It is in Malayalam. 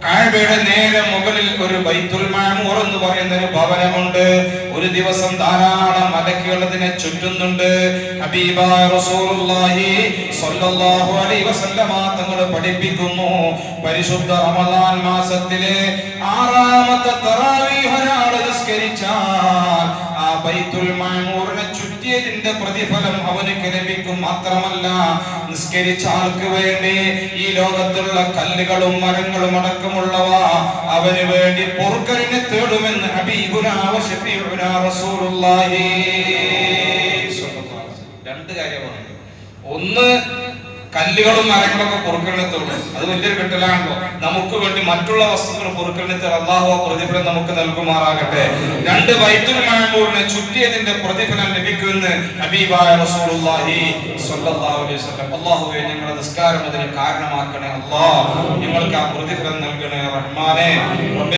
കഅബയുടെ നേരെ മുകളിൽ ഒരു ബൈത്തുൽ മഅമൂർ എന്ന് പറയുന്ന ഒരു ഭവനമുണ്ട്. ഒരു ദിവസം ധാരാളം മലക്കുകൾ അതിനെ ചുറ്റുന്നുണ്ട്. ഹബീബായ റസൂലുള്ളാഹി സ്വല്ലല്ലാഹു അലൈഹി വസല്ലമ തങ്ങൾ പഠിപ്പിക്കുന്നു, പരിശുദ്ധ റമദാൻ മാസത്തിലെ 6ാമത്തെ തറാവീഹ് ഒരാൾ നിസ്കരിച്ചാൽ ആ ബൈത്തുൽ മഅമൂറിനെ ചുറ്റിയതിന്റെ പ്രതിഫലം അവനക്ക് ലഭിക്കും. മാത്രമല്ല, നിസ്കരിച്ച ആൾക്ക് വേണ്ടി ഈ ലോകത്തുള്ള കല്ലുകളും മരങ്ങളും അടക്കമുള്ളവ അവന് വേണ്ടി പൊറുക്കലിനെ തേടുമെന്ന് ഹബീബുനാ വ ശഫീഉനാ റസൂലുള്ളാഹി. രണ്ട് കാര്യമാണ്. ഒന്ന്, കല്ലുകളും മരങ്ങളൊക്കെ പൊറുക്കലിനെ തേടും. അത് വലിയൊരു കിട്ടലാണല്ലോ. നമുക്ക് വേണ്ടി മറ്റുള്ള വസ്തുക്കൾ പൊറുക്കലിനെ തേടും. അല്ലാഹു പ്രതിഫലം നമുക്ക് നൽകുമാറാകട്ടെ. രണ്ട്, ബൈത്തുൽ മഅമൂറിനെ ചുറ്റിയതിന്റെ പ്രതിഫലം ലഭിക്കുമെന്ന് ഹബീബായ റസൂലുള്ളാഹി സ്വല്ലല്ലാഹു അലൈഹി വസല്ലം. അല്ലാഹുവേ, ഞങ്ങളുടെ നിസ്കാരം അതിന് കാരണമാക്കണേ. അല്ലാഹ് ഞങ്ങൾക്ക് ആ പ്രതിഫലം നൽകണേ റഹ്മാനേ.